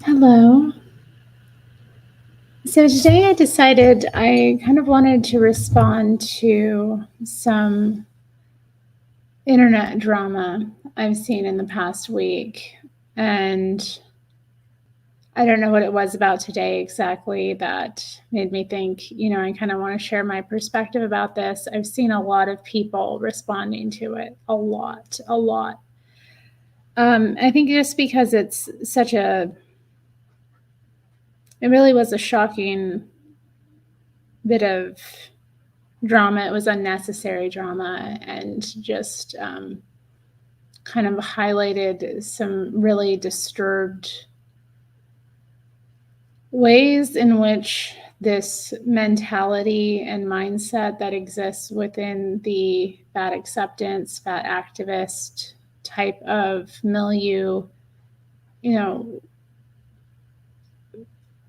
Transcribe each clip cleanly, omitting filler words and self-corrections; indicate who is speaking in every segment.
Speaker 1: Hello. So today I decided I kind of wanted to respond to some internet drama I've seen in the past week. And I don't know what it was about today exactly that made me think, I kind of want to share my perspective about this. I've seen a lot of people responding to it, a lot, a lot. I think just because it really was a shocking bit of drama. It was unnecessary drama and just kind of highlighted some really disturbed ways in which this mentality and mindset that exists within the fat acceptance, fat activist type of milieu,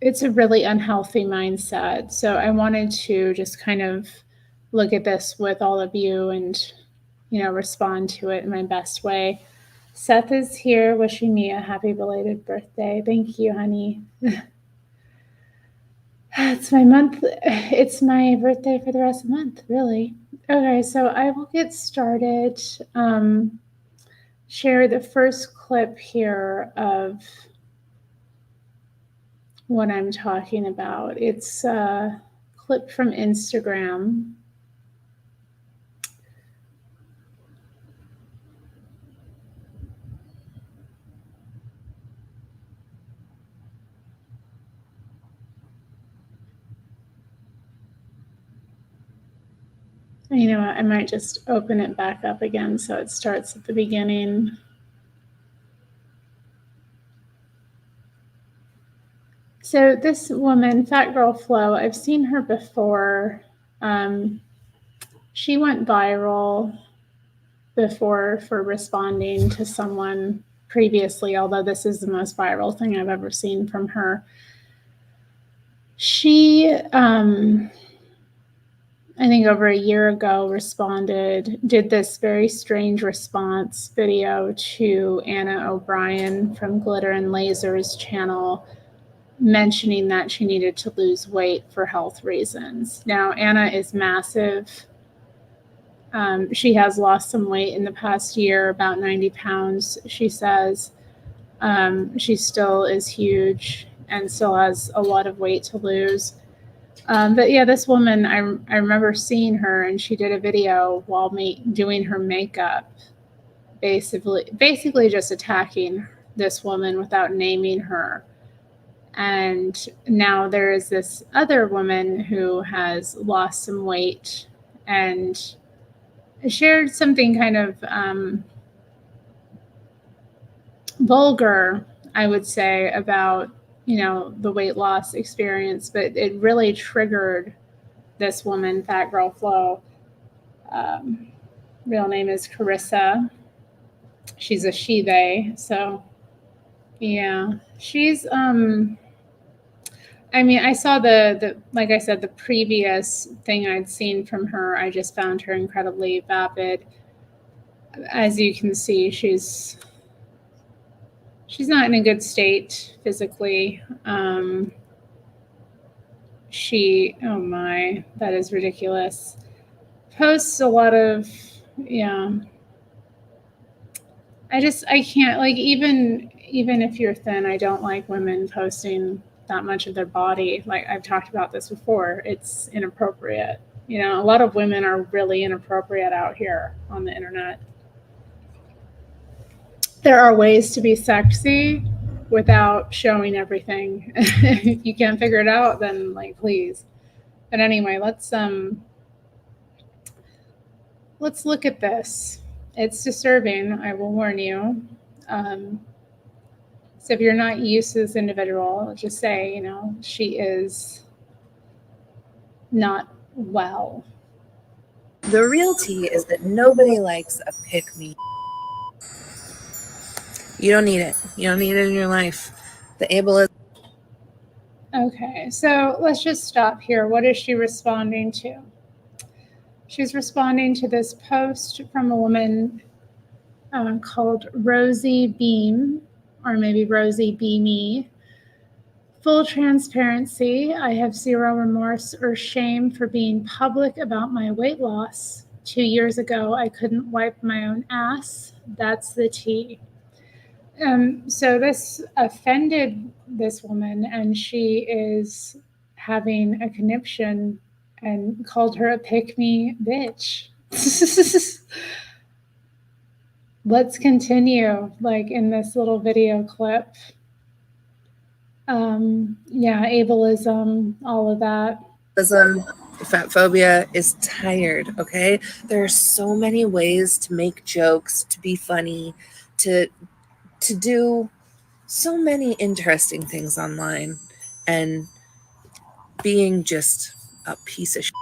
Speaker 1: it's a really unhealthy mindset. So I wanted to just kind of look at this with all of you and respond to it in my best way. Seth is here wishing me a happy belated birthday. Thank you, honey. It's my month. It's my birthday for the rest of the month, really. Okay, so I will get started. Share the first clip here of what I'm talking about. It's a clip from Instagram. You know what? I might just open it back up again so it starts at the beginning. So this woman, FatGirlFlow, I've seen her before. She went viral before for responding to someone previously, although this is the most viral thing I've ever seen from her. She, I think over a year ago, did this very strange response video to Anna O'Brien from Glitter and Lasers channel, mentioning that she needed to lose weight for health reasons. Now, Anna is massive. She has lost some weight in the past year, about 90 pounds, she says. She still is huge and still has a lot of weight to lose. But yeah, this woman, I remember seeing her, and she did a video while doing her makeup, basically just attacking this woman without naming her. And now there is this other woman who has lost some weight and shared something kind of vulgar, I would say, about the weight loss experience, but it really triggered this woman, FatGirlFlow. Real name is Carissa. She's a she they, so yeah, she's I saw the like I said, the previous thing I'd seen from her. I just found her incredibly vapid. As you can see, she's not in a good state physically. She, oh my, that is ridiculous. Posts a lot of, yeah. I can't, like, even if you're thin, I don't like women posting that much of their body. Like, I've talked about this before. It's inappropriate. A lot of women are really inappropriate out here on the internet. There are ways to be sexy without showing everything. If you can't figure it out, then please. But anyway, let's look at this. It's disturbing, I will warn you. So if you're not used to this individual, just say, she is not well.
Speaker 2: The real tea is that nobody likes a pick-me. You don't need it. You don't need it in your life. The ableist.
Speaker 1: Okay, so let's just stop here. What is she responding to? She's responding to this post from a woman called Rosey Beeme, or maybe Rosey Beeme. Full transparency, I have zero remorse or shame for being public about my weight loss. 2 years ago, I couldn't wipe my own ass. That's the tea. So this offended this woman, and she is having a conniption and called her a pick-me bitch. Let's continue, like in this little video clip. Yeah, ableism, all of that.
Speaker 2: Fat phobia is tired, okay? There are so many ways to make jokes, to be funny, to do so many interesting things online, and being just a piece of shit,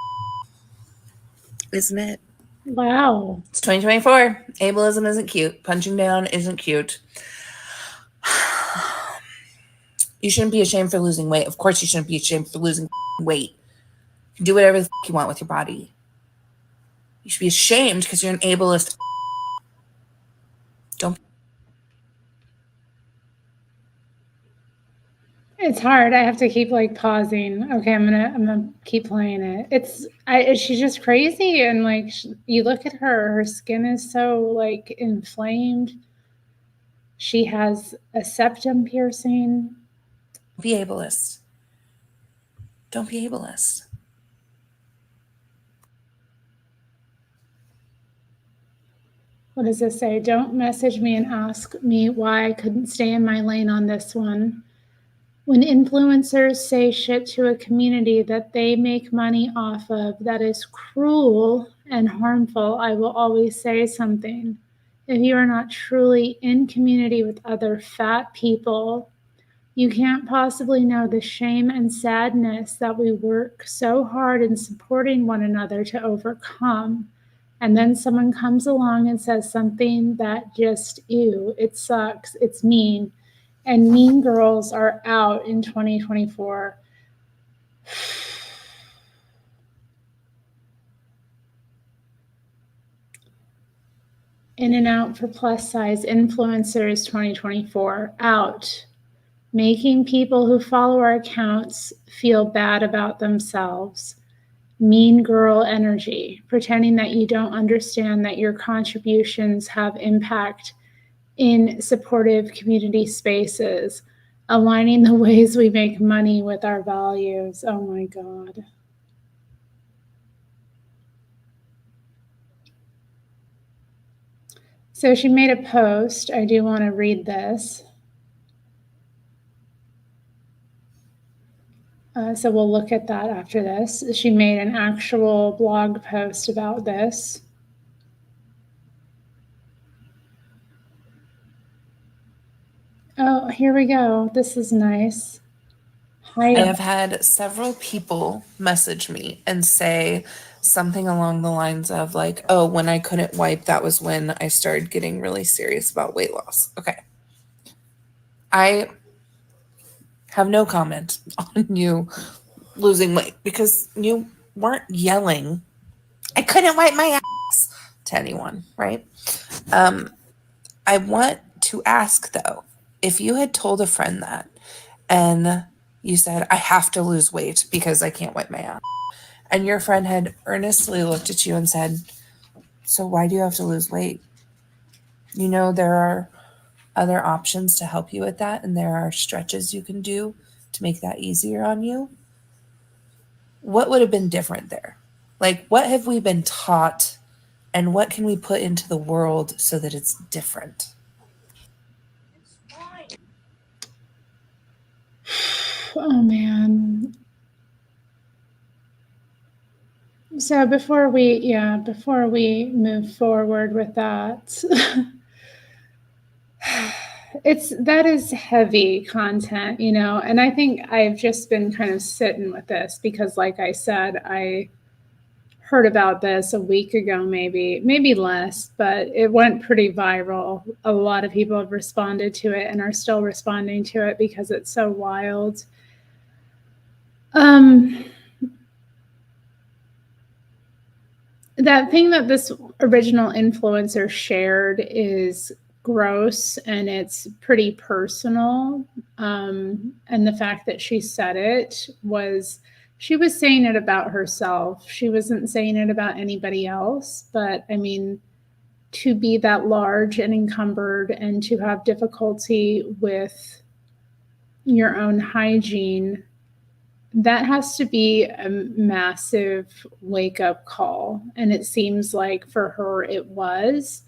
Speaker 2: isn't it?
Speaker 1: Wow.
Speaker 2: It's 2024. Ableism isn't cute. Punching down isn't cute. You shouldn't be ashamed for losing weight. Of course you shouldn't be ashamed for losing weight. Do whatever the you want with your body. You should be ashamed because you're an ableist. Don't.
Speaker 1: It's hard. I have to keep like pausing. Okay, I'm gonna keep playing it. She's just crazy, and like you look at her skin is so like inflamed. She has a septum piercing.
Speaker 2: Be ableist. Don't be ableist.
Speaker 1: What does this say? Don't message me and ask me why I couldn't stay in my lane on this one. When influencers say shit to a community that they make money off of that is cruel and harmful, I will always say something. If you are not truly in community with other fat people, you can't possibly know the shame and sadness that we work so hard in supporting one another to overcome. And then someone comes along and says something that just, ew, it sucks, it's mean. And mean girls are out in 2024. In and out for plus size influencers 2024, out. Making people who follow our accounts feel bad about themselves. Mean girl energy, pretending that you don't understand that your contributions have impact in supportive community spaces, aligning the ways we make money with our values. Oh my God. So she made a post. I do want to read this. So we'll look at that after this. She made an actual blog post about this. Oh, here we go. This is nice.
Speaker 2: I have had several people message me and say something along the lines of like, oh, when I couldn't wipe, that was when I started getting really serious about weight loss. Okay. I have no comment on you losing weight because you weren't yelling, I couldn't wipe my ass to anyone, right? I want to ask though, if you had told a friend that and you said, I have to lose weight because I can't wipe my ass, and your friend had earnestly looked at you and said, so why do you have to lose weight? You know, there are other options to help you with that, and there are stretches you can do to make that easier on you. What would have been different there? Like, what have we been taught, and what can we put into the world so that it's different?
Speaker 1: Oh man. So before we move forward with that, that is heavy content, you know, and I think I've just been kind of sitting with this because like I said, I heard about this a week ago, maybe less, but it went pretty viral. A lot of people have responded to it and are still responding to it because it's so wild. That thing that this original influencer shared is gross and it's pretty personal. And the fact that she said it was, she was saying it about herself. She wasn't saying it about anybody else. But I mean, to be that large and encumbered and to have difficulty with your own hygiene, that has to be a massive wake-up call. And it seems like for her it was.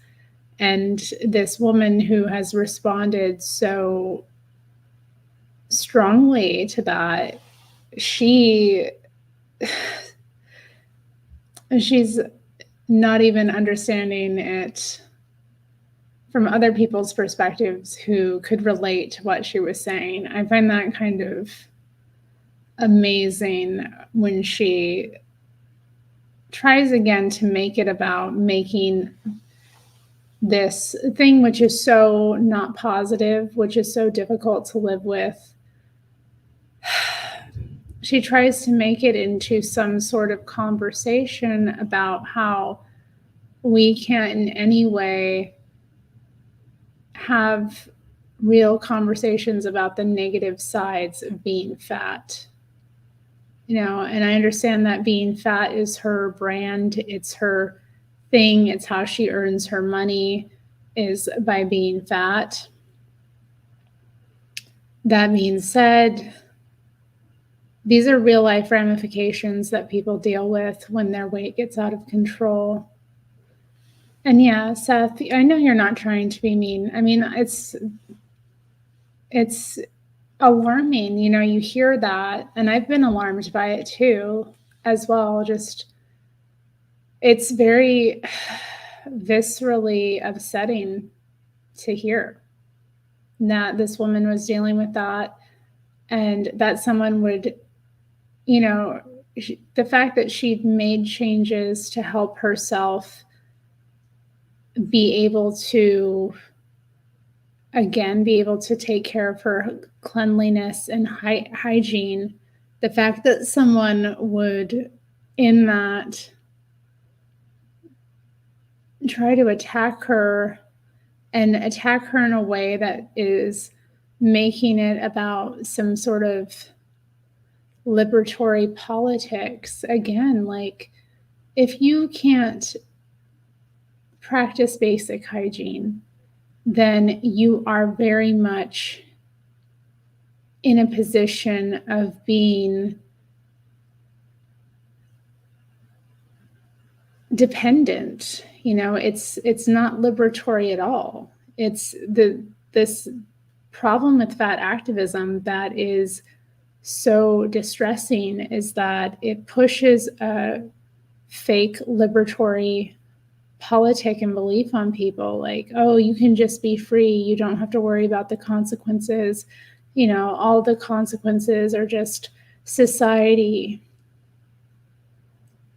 Speaker 1: And this woman who has responded so strongly to that, she's not even understanding it from other people's perspectives who could relate to what she was saying. I find that kind of amazing when she tries again to make it about making this thing which is so not positive, which is so difficult to live with. She tries to make it into some sort of conversation about how we can't in any way have real conversations about the negative sides of being fat. And I understand that being fat is her brand, it's her thing, it's how she earns her money, is by being fat. That being said, these are real life ramifications that people deal with when their weight gets out of control. And yeah, Seth, I know you're not trying to be mean. I mean, it's alarming, you hear that, and I've been alarmed by it too, as well. Just, it's very viscerally upsetting to hear that this woman was dealing with that, and that someone would, the fact that she'd made changes to help herself be able to, again, be able to take care of her cleanliness and hygiene. The fact that someone would, in that, try to attack her and attack her in a way that is making it about some sort of liberatory politics. Again, like, if you can't practice basic hygiene, then you are very much in a position of being dependent. It's not liberatory at all. It's this problem with fat activism that is so distressing, is that it pushes a fake liberatory politic and belief on people, like, oh, you can just be free, you don't have to worry about the consequences, all the consequences are just society.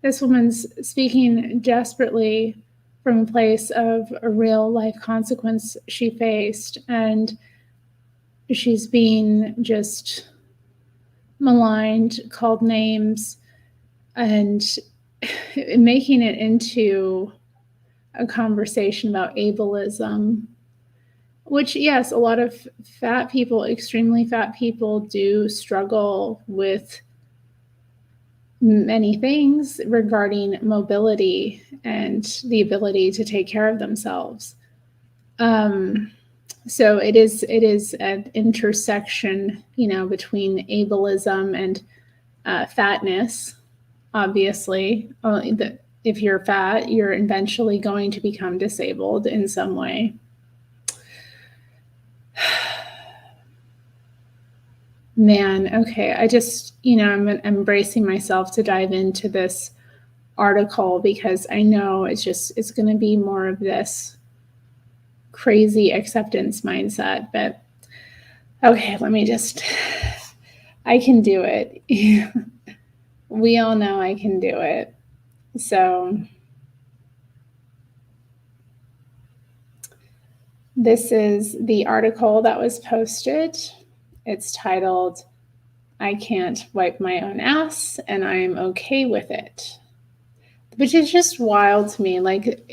Speaker 1: This woman's speaking desperately from a place of a real life consequence she faced, and she's being just maligned, called names, and making it into a conversation about ableism, which, yes, a lot of fat people, extremely fat people, do struggle with many things regarding mobility and the ability to take care of themselves. So it is an intersection, between ableism and fatness. Obviously, if you're fat, you're eventually going to become disabled in some way. Man, okay. I just, I'm bracing myself to dive into this article, because I know it's going to be more of this crazy acceptance mindset. But okay, I can do it. We all know I can do it. So this is the article that was posted. It's titled, "I Can't Wipe My Own Ass and I'm Okay with It," which is just wild to me. Like,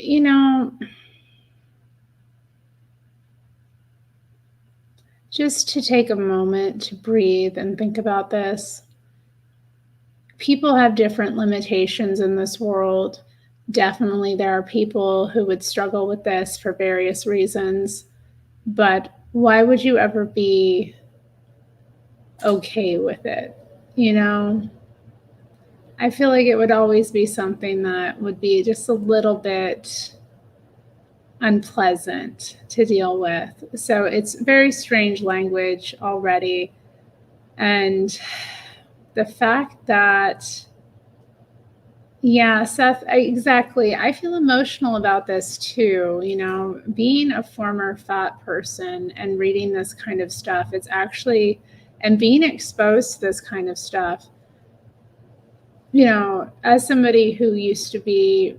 Speaker 1: just to take a moment to breathe and think about this. People have different limitations in this world. Definitely, there are people who would struggle with this for various reasons. But why would you ever be okay with it? You know, I feel like it would always be something that would be just a little bit unpleasant to deal with. So it's very strange language already. And the fact that, yeah, Seth, exactly. I feel emotional about this too. You know, being a former fat person and reading this kind of stuff, it's actually, and being exposed to this kind of stuff, you know, as somebody who used to be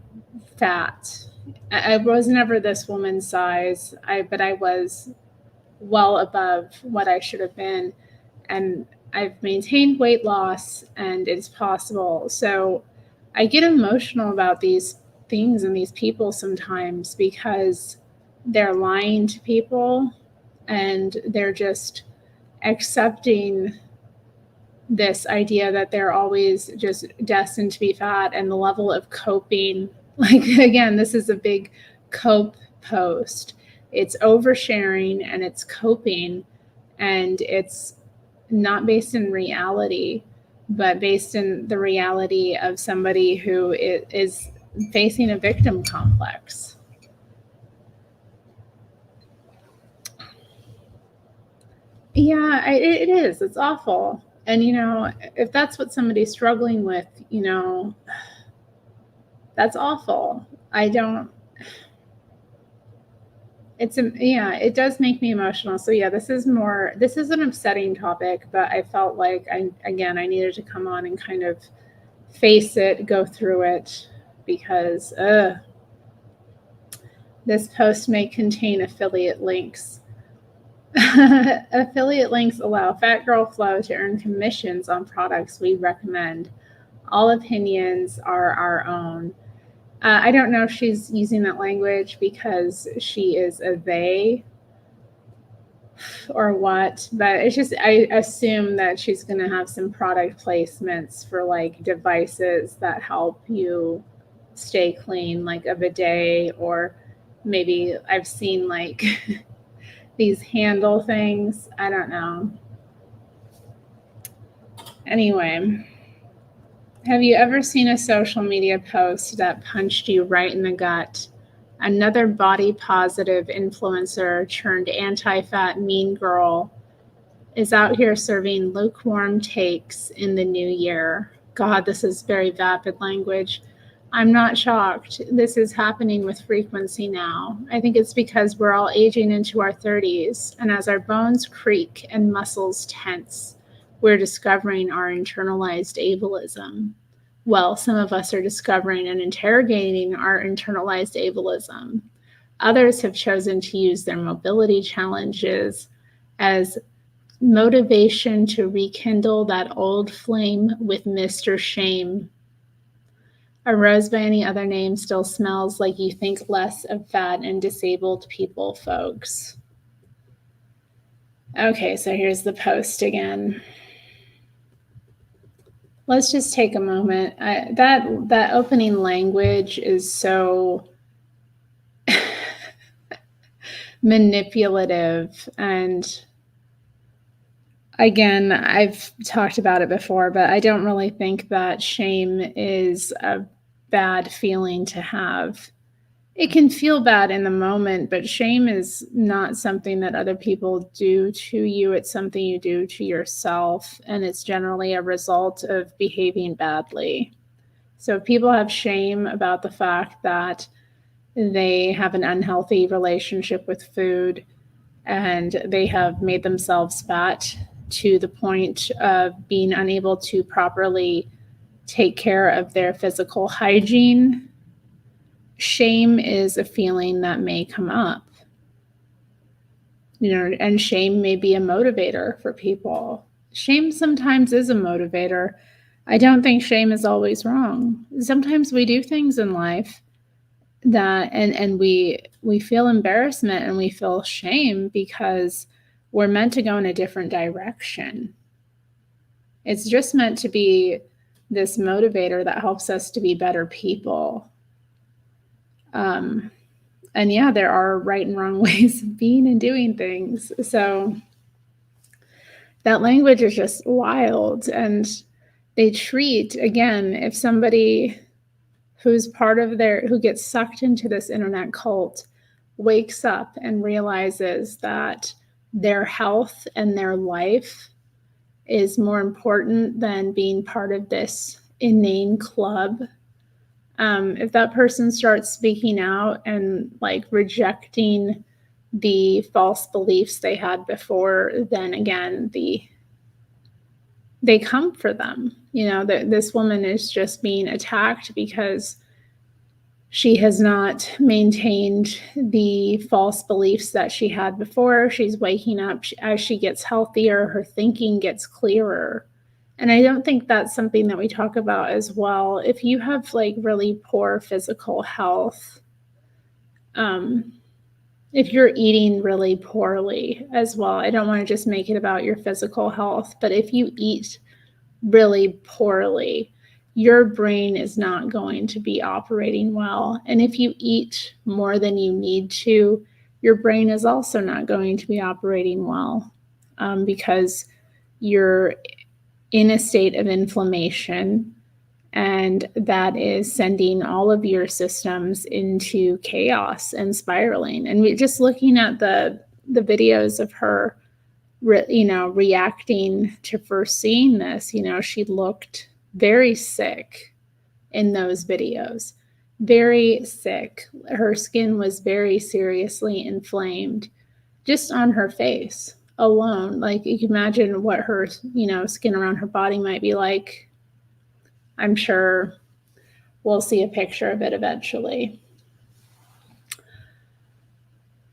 Speaker 1: fat, I was never this woman's size, but I was well above what I should have been. And I've maintained weight loss and it's possible. So I get emotional about these things and these people sometimes because they're lying to people and they're just accepting this idea that they're always just destined to be fat, and the level of coping. Like, again, this is a big cope post. It's oversharing and it's coping, and it's not based in reality, but based in the reality of somebody who is facing a victim complex. Yeah, it is. It's awful. And, you know, if that's what somebody's struggling with, you know, that's awful. Yeah, it does make me emotional. So yeah, this is an upsetting topic, but I felt like I needed to come on and kind of face it, go through it, because this post may contain affiliate links. Affiliate links allow FatGirlFlow to earn commissions on products we recommend. All opinions are our own. I don't know if she's using that language because she is a they or what, but it's just, I assume that she's going to have some product placements for like devices that help you stay clean, like a bidet, or maybe I've seen like these handle things. I don't know. Anyway, have you ever seen a social media post that punched you right in the gut? Another body positive influencer turned anti-fat mean girl is out here serving lukewarm takes in the new year. God, this is very vapid language. I'm not shocked. This is happening with frequency now. I think it's because we're all aging into our 30s, and as our bones creak and muscles tense, we're discovering our internalized ableism. Well, some of us are discovering and interrogating our internalized ableism. Others have chosen to use their mobility challenges as motivation to rekindle that old flame with Mr. Shame. A rose by any other name still smells like you think less of fat and disabled people, folks. Okay, so here's the post again. Let's just take a moment. That opening language is so manipulative, and again, I've talked about it before, but I don't really think that shame is a bad feeling to have. It can feel bad in the moment, but shame is not something that other people do to you. It's something you do to yourself, and it's generally a result of behaving badly. So if people have shame about the fact that they have an unhealthy relationship with food and they have made themselves fat to the point of being unable to properly take care of their physical hygiene, shame is a feeling that may come up. You know, and shame may be a motivator for people. Shame sometimes is a motivator. I don't think shame is always wrong. Sometimes we do things in life that and we feel embarrassment and we feel shame because we're meant to go in a different direction. It's just meant to be this motivator that helps us to be better people. And yeah, there are right and wrong ways of being and doing things. So that language is just wild. And they treat, again, if somebody who's who gets sucked into this internet cult wakes up and realizes that their health and their life is more important than being part of this inane club. If that person starts speaking out and like rejecting the false beliefs they had before, then again, they come for them. This woman is just being attacked because she has not maintained the false beliefs that she had before. She's waking up as she gets healthier, her thinking gets clearer. And I don't think that's something that we talk about as well. If you have like really poor physical health, if you're eating really poorly as well, I don't want to just make it about your physical health, but if you eat really poorly, your brain is not going to be operating well. And if you eat more than you need to, your brain is also not going to be operating well, because you're in a state of inflammation, and that is sending all of your systems into chaos and spiraling. And we're just looking at the videos of her reacting to first seeing this. She looked very sick in those videos, very sick. Her skin was very seriously inflamed just on her face alone. Like, you can imagine what her, skin around her body might be like. I'm sure we'll see a picture of it eventually.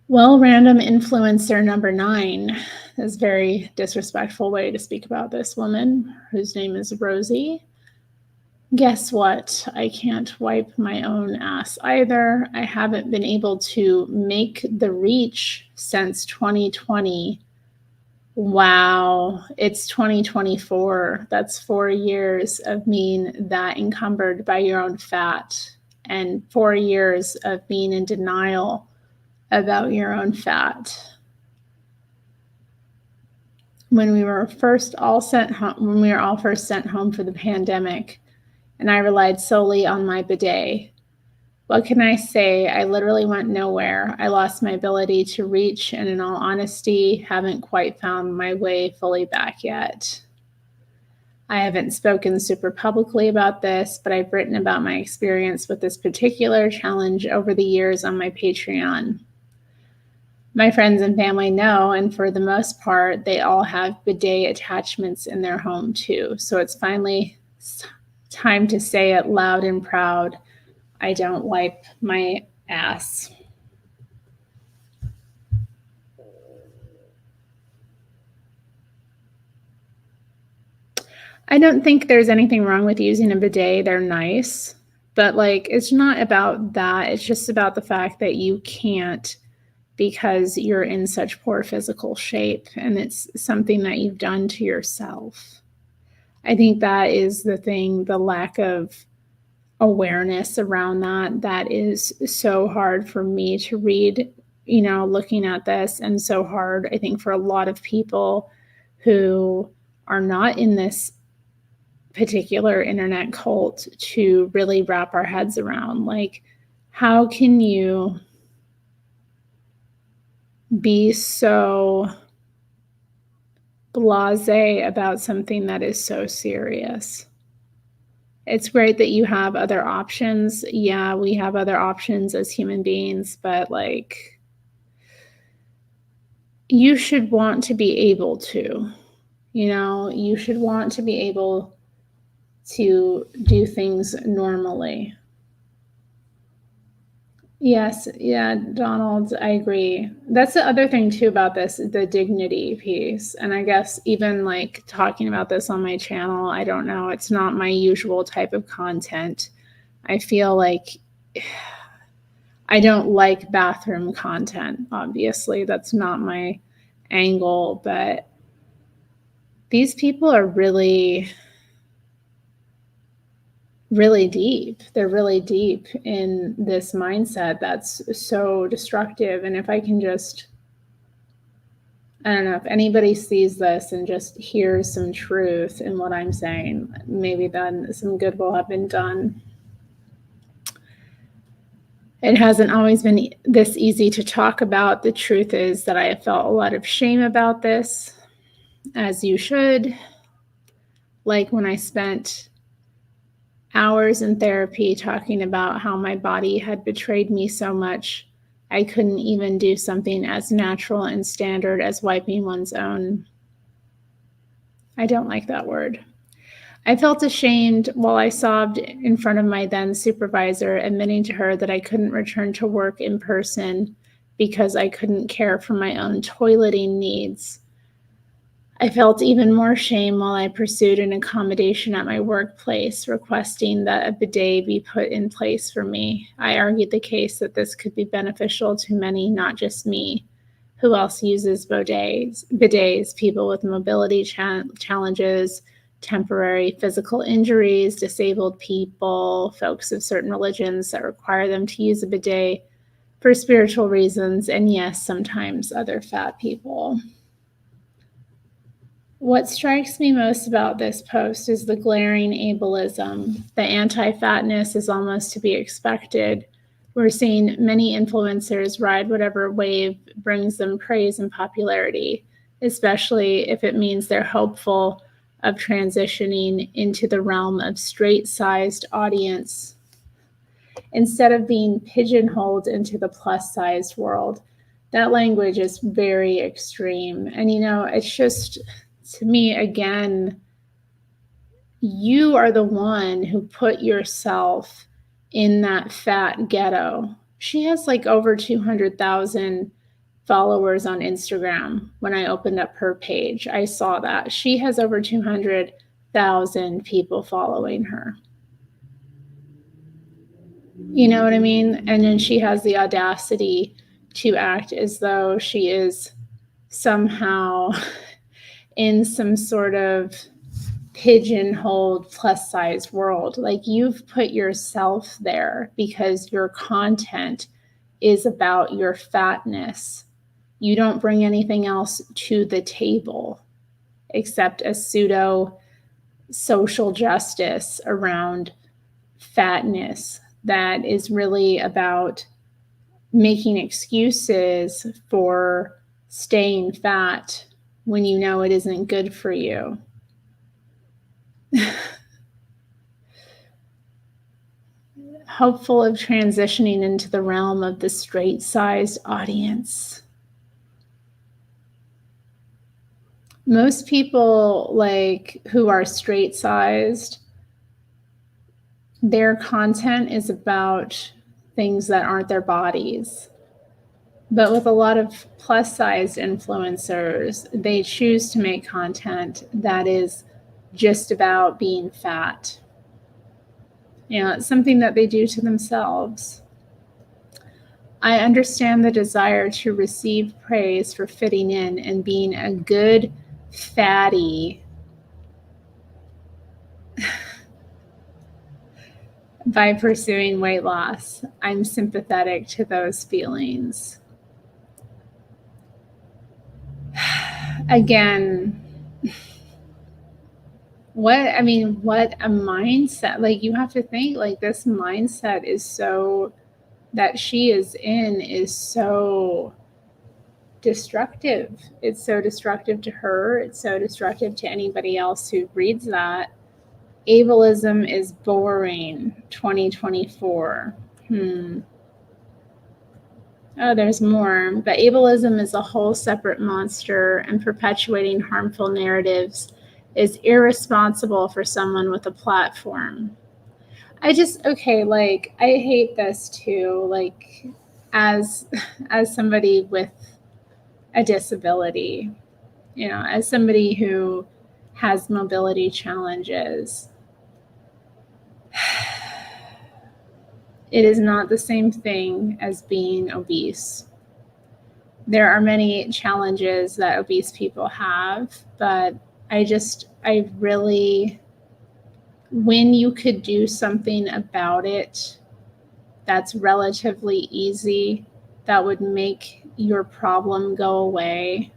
Speaker 1: Well, random influencer number 9 is a very disrespectful way to speak about this woman, whose name is Rosey. Guess what? I can't wipe my own ass either. I haven't been able to make the reach since 2020. Wow, it's 2024. That's 4 years of being that encumbered by your own fat, and 4 years of being in denial about your own fat. When we were all first sent home for the pandemic, and I relied solely on my bidet, what can I say? I literally went nowhere. I lost my ability to reach, and in all honesty, haven't quite found my way fully back yet. I haven't spoken super publicly about this, but I've written about my experience with this particular challenge over the years on my Patreon. My friends and family know, and for the most part, they all have bidet attachments in their home too. So it's finally time to say it loud and proud. I don't wipe my ass. I don't think there's anything wrong with using a bidet. They're nice, but like, it's not about that. It's just about the fact that you can't, because you're in such poor physical shape, and it's something that you've done to yourself. I think that is the thing, the lack of awareness around that is so hard for me to read, looking at this, and so hard, I think, for a lot of people who are not in this particular internet cult to really wrap our heads around. Like, how can you be so blasé about something that is so serious? It's great that you have other options. Yeah, we have other options as human beings, but like, you should want to be able to, you should want to be able to do things normally. Yes, yeah, Donald, I agree. That's the other thing too about this, the dignity piece. And I guess even like talking about this on my channel, I don't know, it's not my usual type of content. I feel like I don't like bathroom content, obviously. That's not my angle, but these people are really, really deep. They're really deep in this mindset that's so destructive. And if I can just, I don't know, if anybody sees this and just hears some truth in what I'm saying, maybe then some good will have been done. It hasn't always been this easy to talk about. The truth is that I have felt a lot of shame about this, as you should. Like when I spent hours in therapy talking about how my body had betrayed me so much, I couldn't even do something as natural and standard as wiping one's own. I don't like that word. I felt ashamed while I sobbed in front of my then supervisor, admitting to her that I couldn't return to work in person because I couldn't care for my own toileting needs. I felt even more shame while I pursued an accommodation at my workplace, requesting that a bidet be put in place for me. I argued the case that this could be beneficial to many, not just me. Who else uses bidets? People with mobility challenges, temporary physical injuries, disabled people, folks of certain religions that require them to use a bidet for spiritual reasons, and yes, sometimes other fat people. What strikes me most about this post is the glaring ableism. The anti-fatness is almost to be expected. We're seeing many influencers ride whatever wave brings them praise and popularity, especially if it means they're hopeful of transitioning into the realm of straight-sized audience instead of being pigeonholed into the plus-sized world. That language is very extreme. And, it's just, to me, again, you are the one who put yourself in that fat ghetto. She has like over 200,000 followers on Instagram. When I opened up her page, I saw that. She has over 200,000 people following her. You know what I mean? And then she has the audacity to act as though she is somehow in some sort of pigeonholed plus size world. Like, you've put yourself there because your content is about your fatness. You don't bring anything else to the table except a pseudo social justice around fatness that is really about making excuses for staying fat when you know it isn't good for you. Hopeful of transitioning into the realm of the straight-sized audience. Most people who are straight-sized, their content is about things that aren't their bodies. But with a lot of plus-sized influencers, they choose to make content that is just about being fat. It's something that they do to themselves. I understand the desire to receive praise for fitting in and being a good fatty by pursuing weight loss. I'm sympathetic to those feelings. Again, what a mindset. You have to think, this mindset is so, that she is in, is so destructive. It's so destructive to her. It's so destructive to anybody else who reads that. Ableism is boring. 2024. Oh, there's more. But ableism is a whole separate monster, and perpetuating harmful narratives is irresponsible for someone with a platform. I hate this too. As somebody with a disability, as somebody who has mobility challenges, it is not the same thing as being obese. there are many challenges that obese people have, but I really, when you could do something about it that's relatively easy, that would make your problem go away.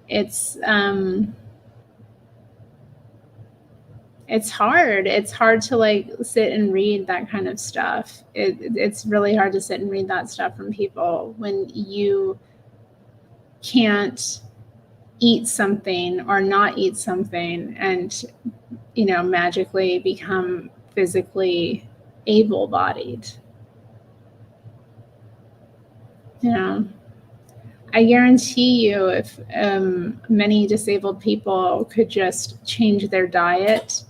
Speaker 1: It's hard. It's hard to like sit and read that kind of stuff. It's really hard to sit and read that stuff from people when you can't eat something or not eat something and, you know, magically become physically able-bodied. You know, I guarantee you if many disabled people could just change their diet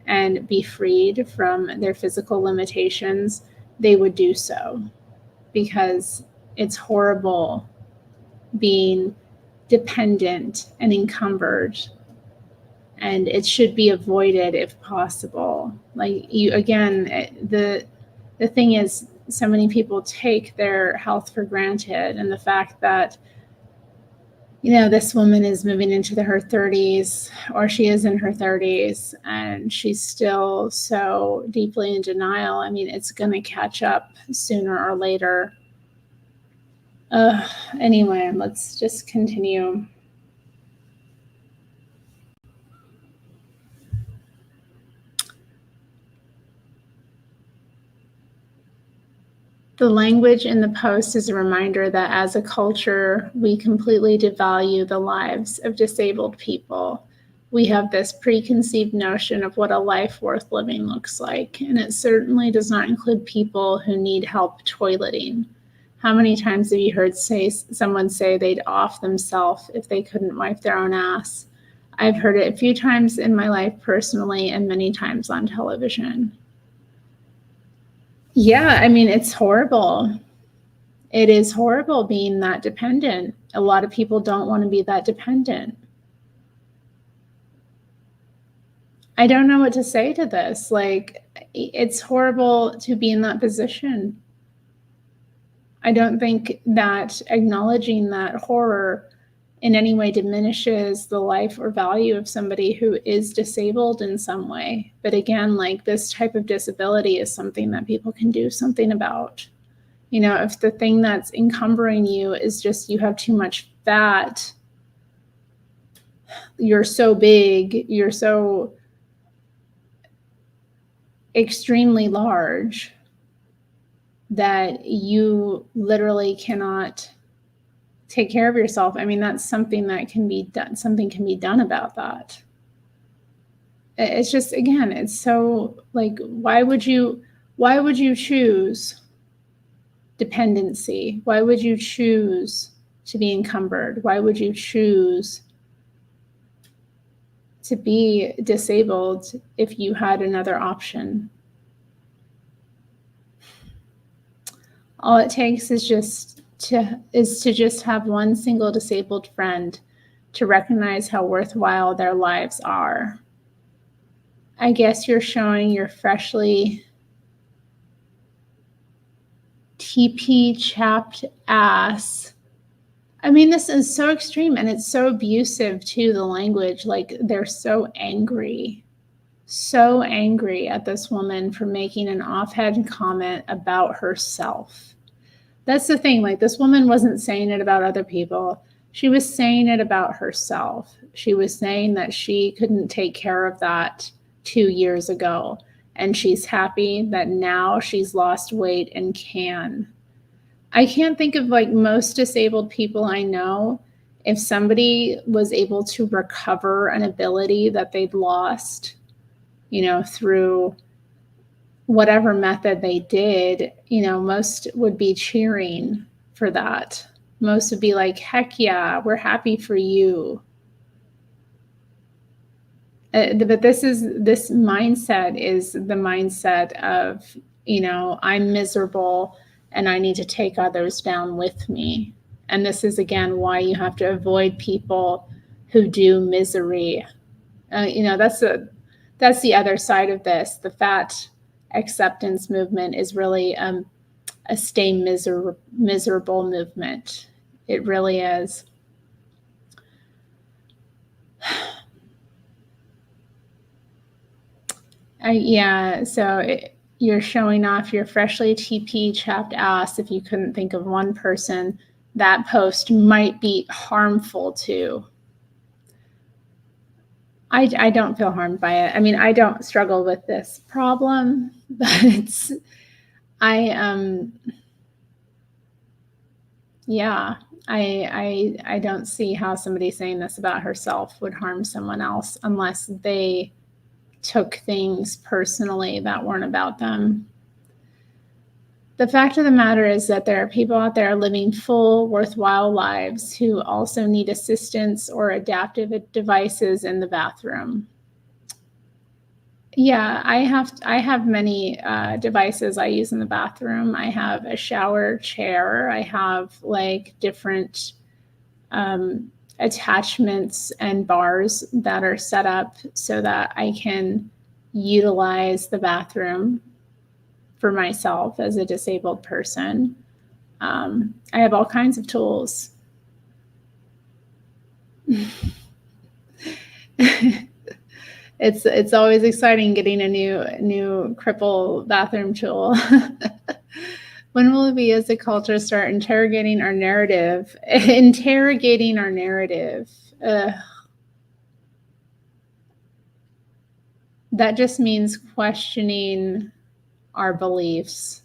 Speaker 1: and be freed from their physical limitations, they would do so, because it's horrible being dependent and encumbered, and it should be avoided if possible. Like, you, again, the thing is, so many people take their health for granted, and the fact that, you know, this woman is moving into her 30s, or she is in her 30s, and she's still so deeply in denial. I mean, it's going to catch up sooner or later. Anyway, let's just continue. The language in the post is a reminder that as a culture, we completely devalue the lives of disabled people. We have this preconceived notion of what a life worth living looks like, and it certainly does not include people who need help toileting. How many times have you heard someone say they'd off themselves if they couldn't wipe their own ass? I've heard it a few times in my life personally, and many times on television. Yeah, I mean, it's horrible. It is horrible being that dependent. A lot of people don't want to be that dependent. I don't know what to say to this. Like, it's horrible to be in that position. I don't think that acknowledging that horror in any way diminishes the life or value of somebody who is disabled in some way. But again, like, this type of disability is something that people can do something about. You know, if the thing that's encumbering you is just you have too much fat, you're so big, you're so extremely large that you literally cannot take care of yourself. I mean, that's something that can be done. Something can be done about that. It's just, again, it's so like, why would you choose dependency? Why would you choose to be encumbered? Why would you choose to be disabled if you had another option? All it takes is to just have one single disabled friend to recognize how worthwhile their lives are. I guess you're showing your freshly TP chapped ass. I mean, this is so extreme, and it's so abusive too, the language. Like, they're so angry at this woman for making an offhand comment about herself. That's the thing. Like, this woman wasn't saying it about other people. She was saying it about herself. She was saying that she couldn't take care of that 2 years ago, and she's happy that now she's lost weight and can. I can't think of, like, most disabled people I know, if somebody was able to recover an ability that they'd lost, you know, through whatever method they did, you know, most would be cheering for that. Most would be like, heck yeah, we're happy for you. But this mindset is the mindset of, you know, I'm miserable and I need to take others down with me. And this is, again, why you have to avoid people who do misery. You know, that's the other side of this. The fat acceptance movement is really a a stay miserable movement. It really is. You're showing off your freshly TP chapped ass. If you couldn't think of one person that post might be harmful to. I don't feel harmed by it. I mean, I don't struggle with this problem, but I don't see how somebody saying this about herself would harm someone else unless they took things personally that weren't about them. The fact of the matter is that there are people out there living full, worthwhile lives who also need assistance or adaptive devices in the bathroom. Yeah, I have many devices I use in the bathroom. I have a shower chair. I have like different attachments and bars that are set up so that I can utilize the bathroom for myself as a disabled person. I have all kinds of tools. It's always exciting getting a new cripple bathroom tool. When will we as a culture start interrogating our narrative? Interrogating our narrative. That just means questioning our beliefs,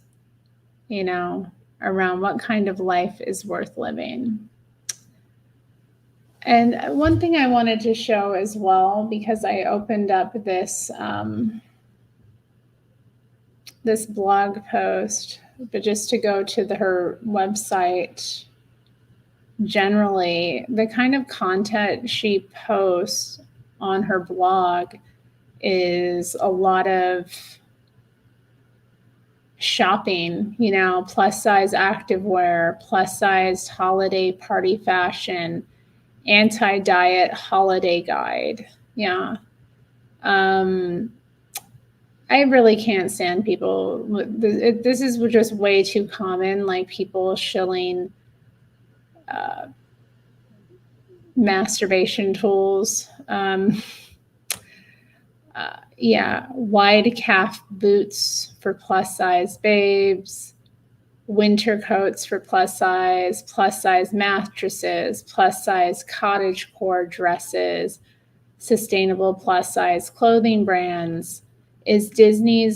Speaker 1: around what kind of life is worth living. And one thing I wanted to show as well, because I opened up this this blog post, but just to go to her website, generally, the kind of content she posts on her blog is a lot of shopping, plus size activewear, plus size holiday party fashion, anti-diet holiday guide. Yeah. I really can't stand people. This is just way too common, like people shilling masturbation tools. Wide calf boots for plus size babes, winter coats for plus size mattresses, plus size cottagecore dresses, sustainable plus size clothing brands. Is Disney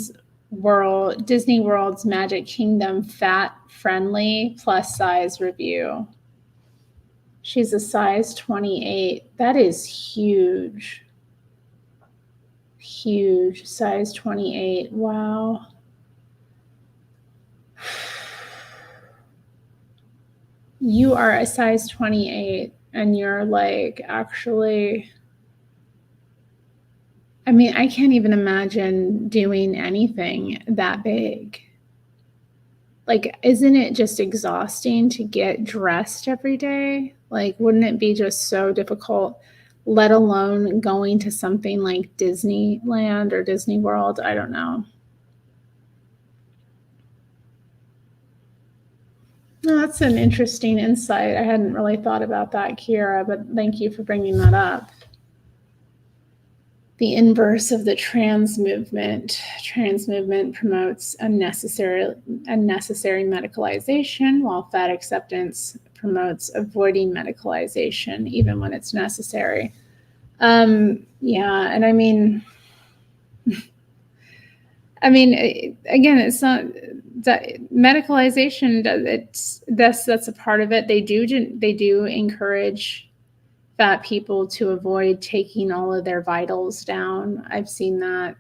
Speaker 1: World's Magic Kingdom fat friendly plus size review? She's a size 28. That is huge. Huge. Size 28. Wow. You are a size 28 and you're like, actually, I mean, I can't even imagine doing anything that big. Like, isn't it just exhausting to get dressed every day? Like, wouldn't it be just so difficult, let alone going to something like Disneyland or Disney World? I don't know. No, that's an interesting insight. I hadn't really thought about that, Kira, but thank you for bringing that up. The inverse of the trans movement. Trans movement promotes unnecessary medicalization, while fat acceptance promotes avoiding medicalization, even when it's necessary. And I mean, again, it's not that medicalization. That's a part of it. They do encourage fat people to avoid taking all of their vitals down. I've seen that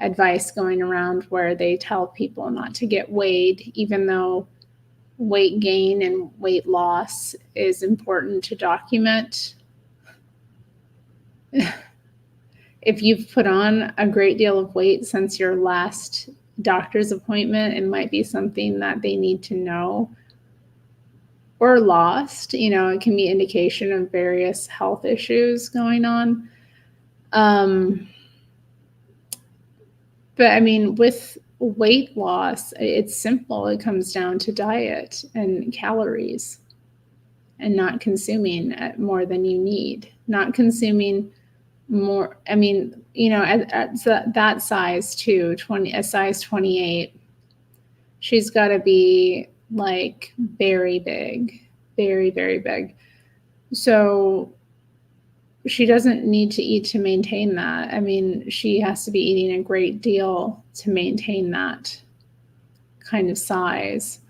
Speaker 1: advice going around where they tell people not to get weighed, even though weight gain and weight loss is important to document. If you've put on a great deal of weight since your last doctor's appointment, it might be something that they need to know. Or lost, it can be indication of various health issues going on. But I mean, with weight loss, it's simple. It comes down to diet and calories and not consuming more than you need, not consuming more. I mean, you know, at that size too, a size 28, she's got to be like very big, very, very big. So she doesn't need to eat to maintain that. I mean, she has to be eating a great deal to maintain that kind of size,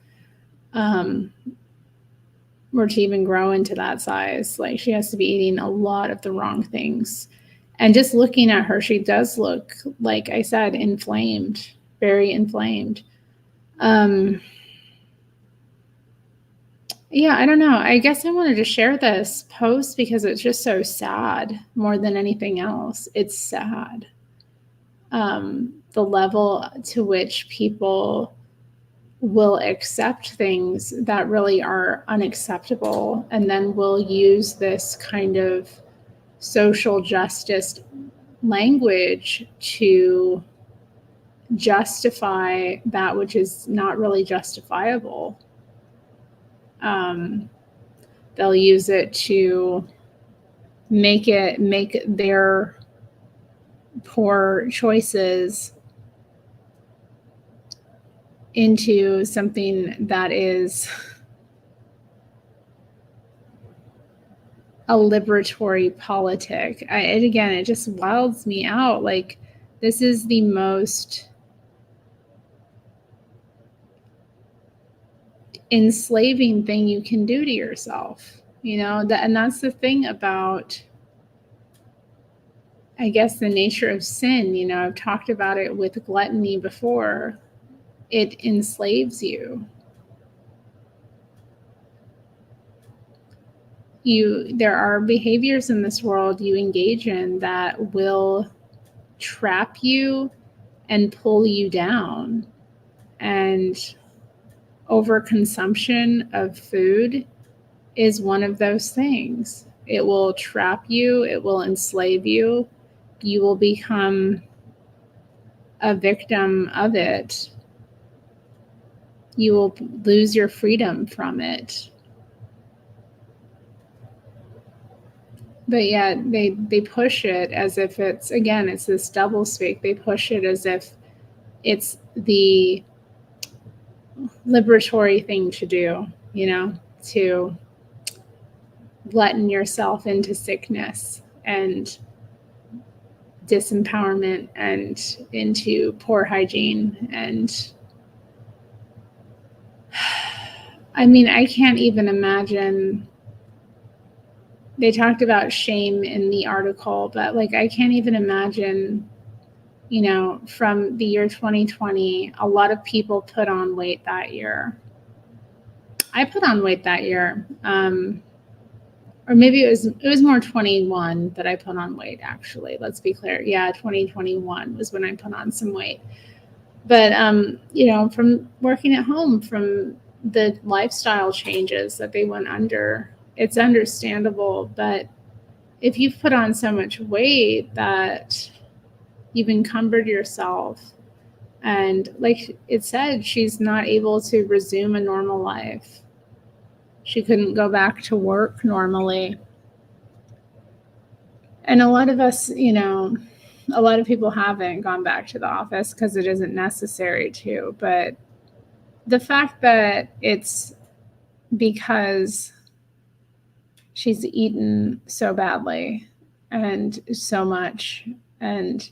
Speaker 1: or to even grow into that size. Like, she has to be eating a lot of the wrong things. And just looking at her, she does look, like I said, inflamed, very inflamed. Yeah, I don't know. I guess I wanted to share this post because it's just so sad more than anything else. It's sad. The level to which people will accept things that really are unacceptable and then will use this kind of social justice language to justify that which is not really justifiable. They'll use it to make their poor choices into something that is a liberatory politic. Again, it just wilds me out. Like, this is the most enslaving thing you can do to yourself, you know, and that's the thing about, I guess, the nature of sin. You know, I've talked about it with gluttony before. It enslaves you. There are behaviors in this world you engage in that will trap you and pull you down. And overconsumption of food is one of those things. It will trap you, it will enslave you. You will become a victim of it. You will lose your freedom from it. But yeah, they push it as if it's, again, it's this doublespeak. They push it as if it's the liberatory thing to do, you know, to glutton yourself into sickness and disempowerment and into poor hygiene. And I mean, I can't even imagine. They talked about shame in the article, but like, I can't even imagine, you know, from the year 2020, a lot of people put on weight that year. I put on weight that year. Or maybe it was more 21 that I put on weight, actually. Let's be clear. Yeah, 2021 was when I put on some weight. But, you know, from working at home, from the lifestyle changes that they went under, it's understandable. But if you've put on so much weight that you've encumbered yourself, and like it said, she's not able to resume a normal life. She couldn't go back to work normally. And a lot of us, you know, a lot of people haven't gone back to the office because it isn't necessary to. But the fact that it's because she's eaten so badly and so much and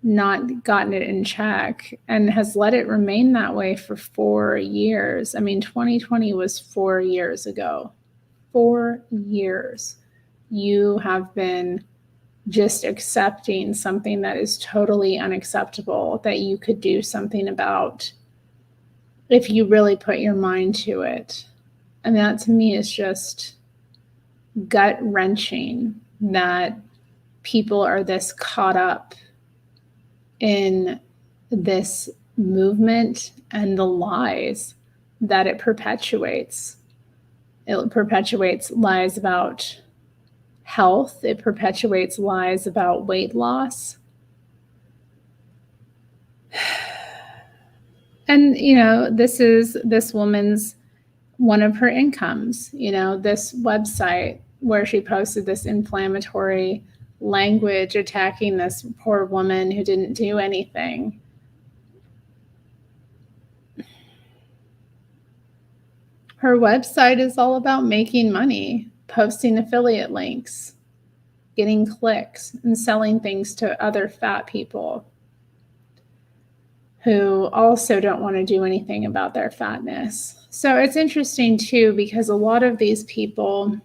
Speaker 1: not gotten it in check and has let it remain that way for 4 years. I mean, 2020 was 4 years ago. 4 years. You have been just accepting something that is totally unacceptable that you could do something about if you really put your mind to it. And that, to me, is just gut-wrenching that people are this caught up in this movement and the lies that it perpetuates. It perpetuates lies about health. It perpetuates lies about weight loss. And, this is this woman's one of her incomes, this website where she posted this inflammatory language attacking this poor woman who didn't do anything. Her website is all about making money, posting affiliate links, getting clicks, and selling things to other fat people who also don't want to do anything about their fatness. So it's interesting too, because a lot of these people,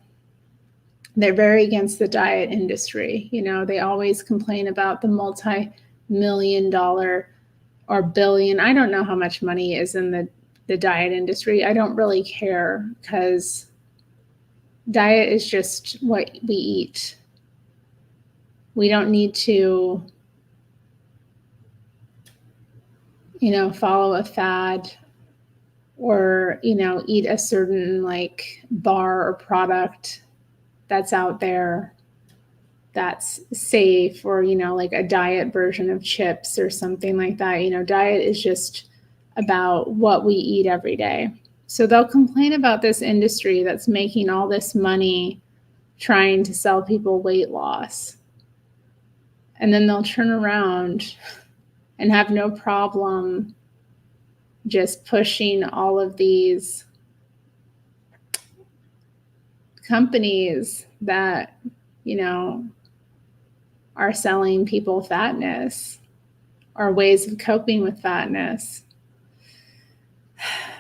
Speaker 1: they're very against the diet industry. They always complain about the multi-million-dollar or billion. I don't know how much money is in the diet industry. I don't really care, because diet is just what we eat. We don't need to, follow a fad or, eat a certain bar or product that's out there that's safe, or, a diet version of chips or something like that. Diet is just about what we eat every day. So they'll complain about this industry that's making all this money trying to sell people weight loss. And then they'll turn around and have no problem just pushing all of these companies that, are selling people fatness or ways of coping with fatness.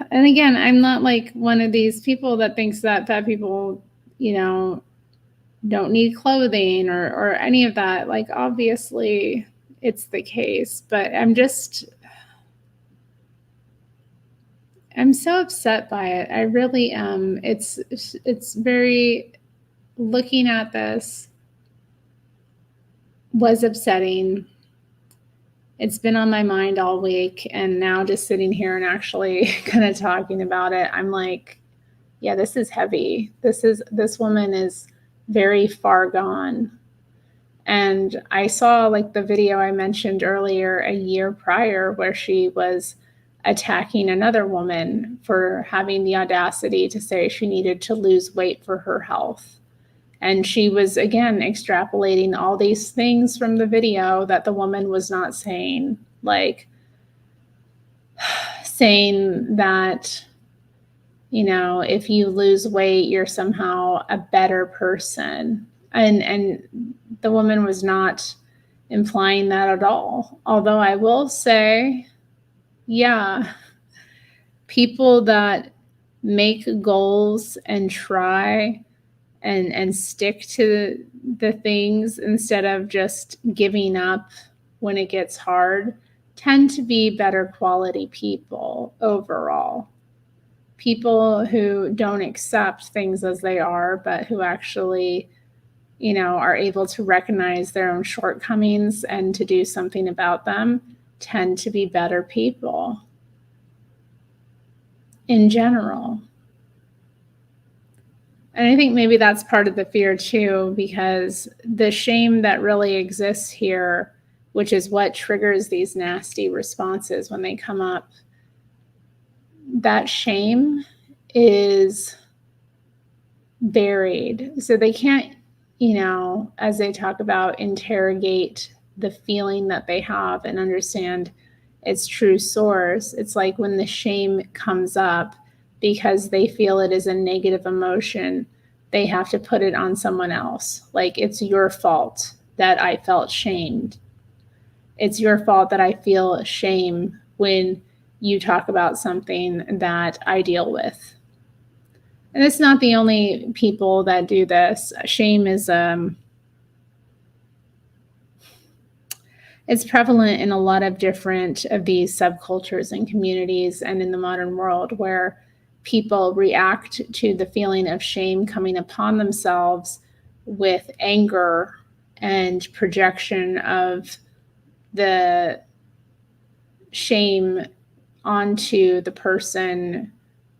Speaker 1: And again, I'm not one of these people that thinks that fat people, don't need clothing or any of that. Obviously it's the case, but I'm so upset by it. I really am. It's very, looking at this was upsetting. It's been on my mind all week, and now just sitting here and actually kind of talking about it, I'm like, yeah, this is heavy. This woman is very far gone. And I saw the video I mentioned earlier a year prior, where she was attacking another woman for having the audacity to say she needed to lose weight for her health. And she was, again, extrapolating all these things from the video that the woman was not saying, saying that, if you lose weight, you're somehow a better person. And the woman was not implying that at all. Although I will say, yeah, people that make goals and try and stick to the things instead of just giving up when it gets hard tend to be better quality people overall. People who don't accept things as they are, but who actually, are able to recognize their own shortcomings and to do something about them tend to be better people in general. And I think maybe that's part of the fear too, because the shame that really exists here, which is what triggers these nasty responses when they come up, that shame is buried. So they can't, as they talk about, interrogate the feeling that they have and understand its true source. It's like when the shame comes up, because they feel it is a negative emotion, they have to put it on someone else. It's your fault that I felt shamed. It's your fault that I feel shame when you talk about something that I deal with. And it's not the only people that do this. Shame is it's prevalent in a lot of different of these subcultures and communities and in the modern world, where people react to the feeling of shame coming upon themselves with anger and projection of the shame onto the person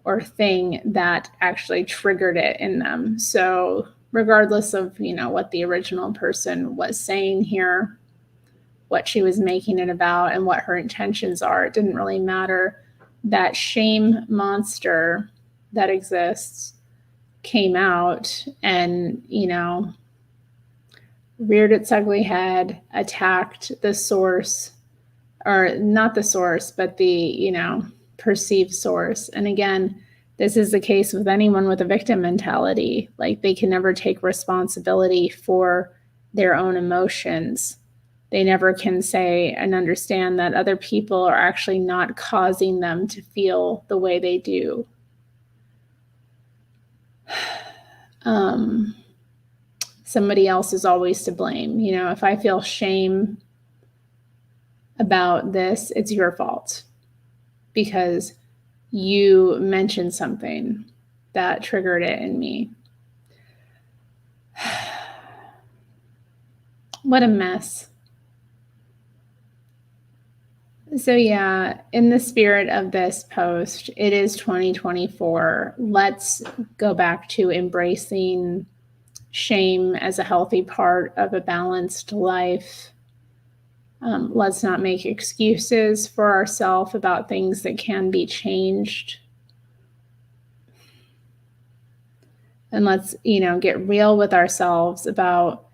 Speaker 1: or thing that actually triggered it in them. So regardless of, what the original person was saying here, what she was making it about, and what her intentions are, it didn't really matter. that shame monster that exists came out and, reared its ugly head, attacked the source, or not the source, but the, perceived source. And again, this is the case with anyone with a victim mentality. Like, they can never take responsibility for their own emotions. They never can say and understand that other people are actually not causing them to feel the way they do. Somebody else is always to blame. If I feel shame about this, it's your fault because you mentioned something that triggered it in me. What a mess. So yeah, in the spirit of this post, it is 2024. Let's go back to embracing shame as a healthy part of a balanced life. Let's not make excuses for ourselves about things that can be changed. And let's, get real with ourselves about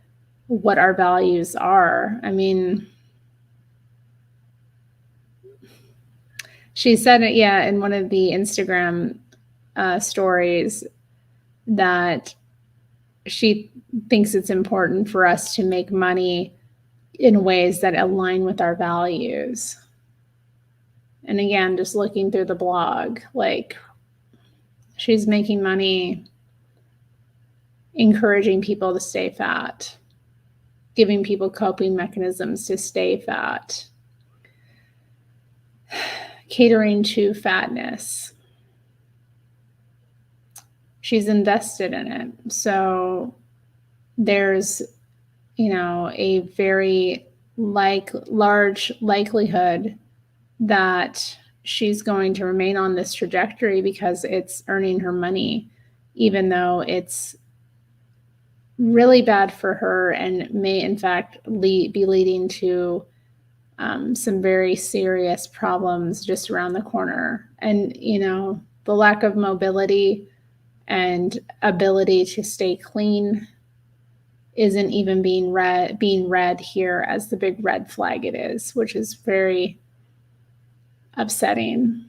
Speaker 1: what our values are. I mean, she said it, in one of the Instagram stories that she thinks it's important for us to make money in ways that align with our values. And again, just looking through the blog, like, she's making money encouraging people to stay fat, giving people coping mechanisms to stay fat, catering to fatness. She's invested in it. So there's, a very large likelihood that she's going to remain on this trajectory because it's earning her money, even though it's really bad for her and may in fact be leading to some very serious problems just around the corner. And, the lack of mobility and ability to stay clean isn't even being read here as the big red flag it is, which is very upsetting.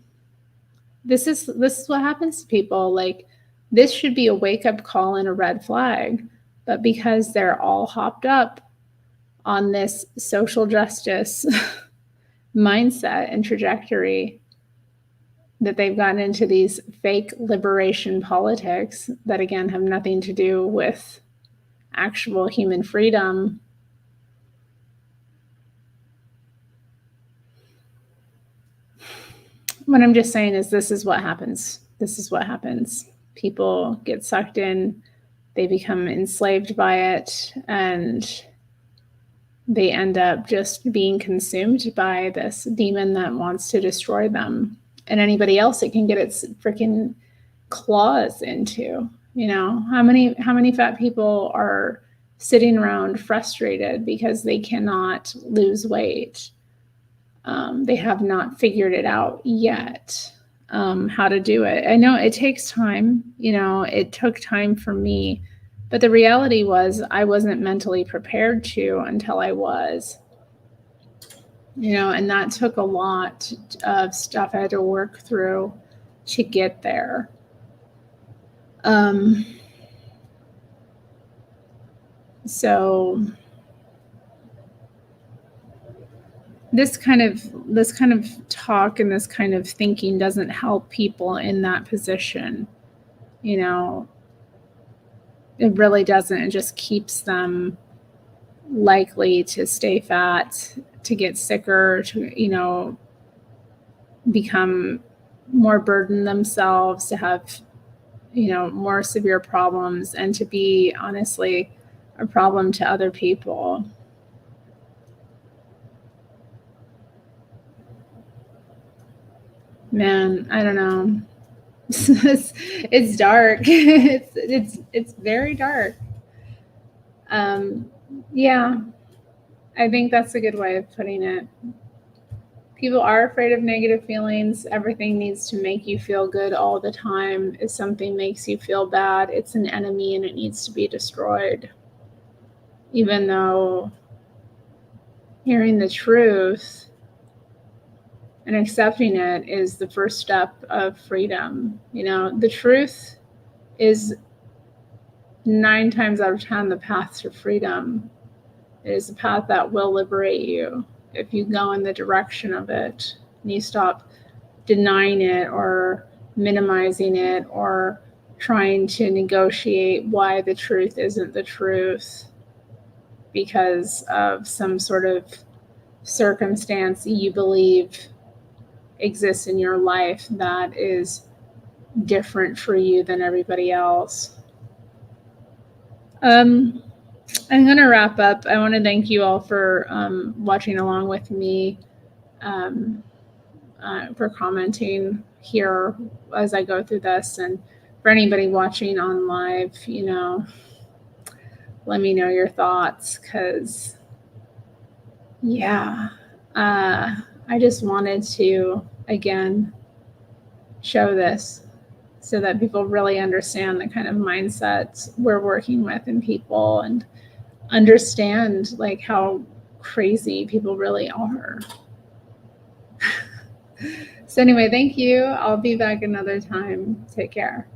Speaker 1: This is what happens to people. Like, this should be a wake-up call and a red flag, but because they're all hopped up on this social justice mindset and trajectory, that they've gotten into these fake liberation politics that, again, have nothing to do with actual human freedom. What I'm just saying is this is what happens. This is what happens. People get sucked in, they become enslaved by it, and they end up just being consumed by this demon that wants to destroy them and anybody else it can get its freaking claws into. How many fat people are sitting around frustrated because they cannot lose weight? They have not figured it out yet, how to do it. I know it takes time. It took time for me, but the reality was I wasn't mentally prepared to until I was. And that took a lot of stuff I had to work through to get there. So this kind of talk and this kind of thinking doesn't help people in that position. It really doesn't. It just keeps them likely to stay fat, to get sicker, to, become more burdened themselves, to have, more severe problems, and to be honestly a problem to other people. Man, I don't know. It's dark. It's very dark. Yeah, I think that's a good way of putting it. people are afraid of negative feelings. Everything needs to make you feel good all the time. If something makes you feel bad, it's an enemy and it needs to be destroyed. Even though hearing the truth and accepting it is the first step of freedom. You know, the truth is 9 times out of 10 the path to freedom. It is a path that will liberate you if you go in the direction of it and you stop denying it or minimizing it or trying to negotiate why the truth isn't the truth because of some sort of circumstance you believe exists in your life that is different for you than everybody else. I'm going to wrap up. I want to thank you all for watching along with me, for commenting here as I go through this. And for anybody watching on live, you know, let me know your thoughts because, yeah, I just wanted to, again, show this so that people really understand the kind of mindsets we're working with in people and understand like how crazy people really are. So anyway, thank you. I'll be back another time. Take care.